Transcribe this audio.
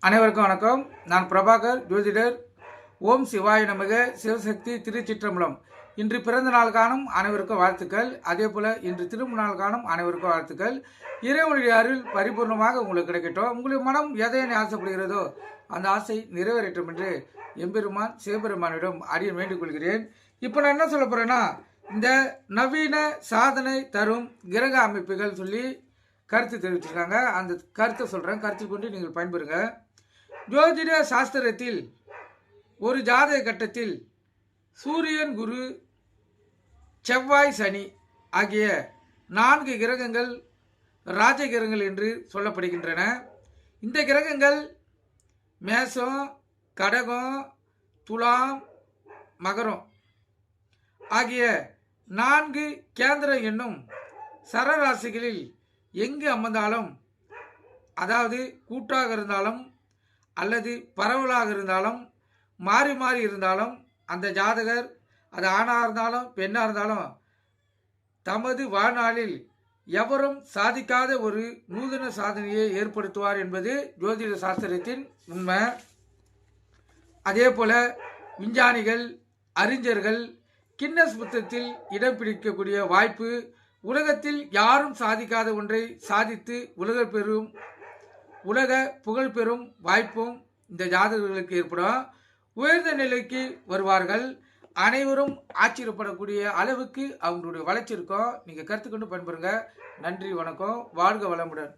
அனைவருக்கும் வணக்கம். நான் பிரபாகர், ஜோதிடர். ஓம் சிவாய நமக. சிவசக்தி திருச்சிற்றம்பலம். இன்று பிறந்த நாள் காணும் அனைவருக்கும் வாழ்த்துக்கள். அதே போல இன்று திரும்ப நாள் காணும் அனைவருக்கும் வாழ்த்துக்கள். இறைவனுடைய அருள் பரிபூர்ணமாக உங்களுக்கு கிடைக்கட்டும். உங்களுடைய மனம் எதை ஆசைப்படுகிறதோ அந்த ஆசை நிறைவேறட்டும் என்று எம்பெருமான் சிவபெருமானிடம் அடியன் வேண்டிக் கொள்கிறேன். இப்போ நான் என்ன சொல்ல போறேன்னா, இந்த நவீன சாதனை தரும் கிரக அமைப்புகள் சொல்லி கருத்து தெரிவிச்சிருக்காங்க. அந்த கருத்தை சொல்கிறேன், கருத்தில் கொண்டு நீங்கள் பயன்பெறுங்க. ஜோதிட சாஸ்திரத்தில் ஒரு ஜாதக கட்டத்தில் சூரியன், குரு, செவ்வாய், சனி ஆகிய 4 கிரகங்கள் ராஜ கிரகங்கள் என்று சொல்லப்படுகின்றன. இந்த கிரகங்கள் மேசம், கடகம், துலாம், மகரம் ஆகிய 4 கேந்திரம் என்னும் சரராசிகளில் எங்கு அமர்ந்தாலும், அதாவது கூட்டாக இருந்தாலும் அல்லது பரவலாக இருந்தாலும் மாறி மாறி இருந்தாலும், அந்த ஜாதகர் அது ஆணாக இருந்தாலும் பெண்ணாக இருந்தாலும் தமது வாழ்நாளில் எவரும் சாதிக்காத ஒரு நூதன சாதனையை ஏற்படுத்துவார் என்பது ஜோதிட சாஸ்திரத்தின் உண்மை. அதே போல விஞ்ஞானிகள், அறிஞர்கள் கின்னஸ் புத்தகத்தில் இடம் பிடிக்கக்கூடிய வாய்ப்பு, உலகத்தில் யாரும் சாதிக்காத ஒன்றை சாதித்து உலக புகழ் பெறும் வாய்ப்பும் இந்த ஜாதகர்களுக்கு ஏற்படும். உயர்ந்த நிலைக்கு வருவார்கள். அனைவரும் ஆச்சரியப்படக்கூடிய அளவுக்கு அவங்களுடைய வளர்ச்சி இருக்கும். நீங்கள் கருத்து கொண்டு பயன்பெறுங்க. நன்றி, வணக்கம். வாழ்க வளமுடன்.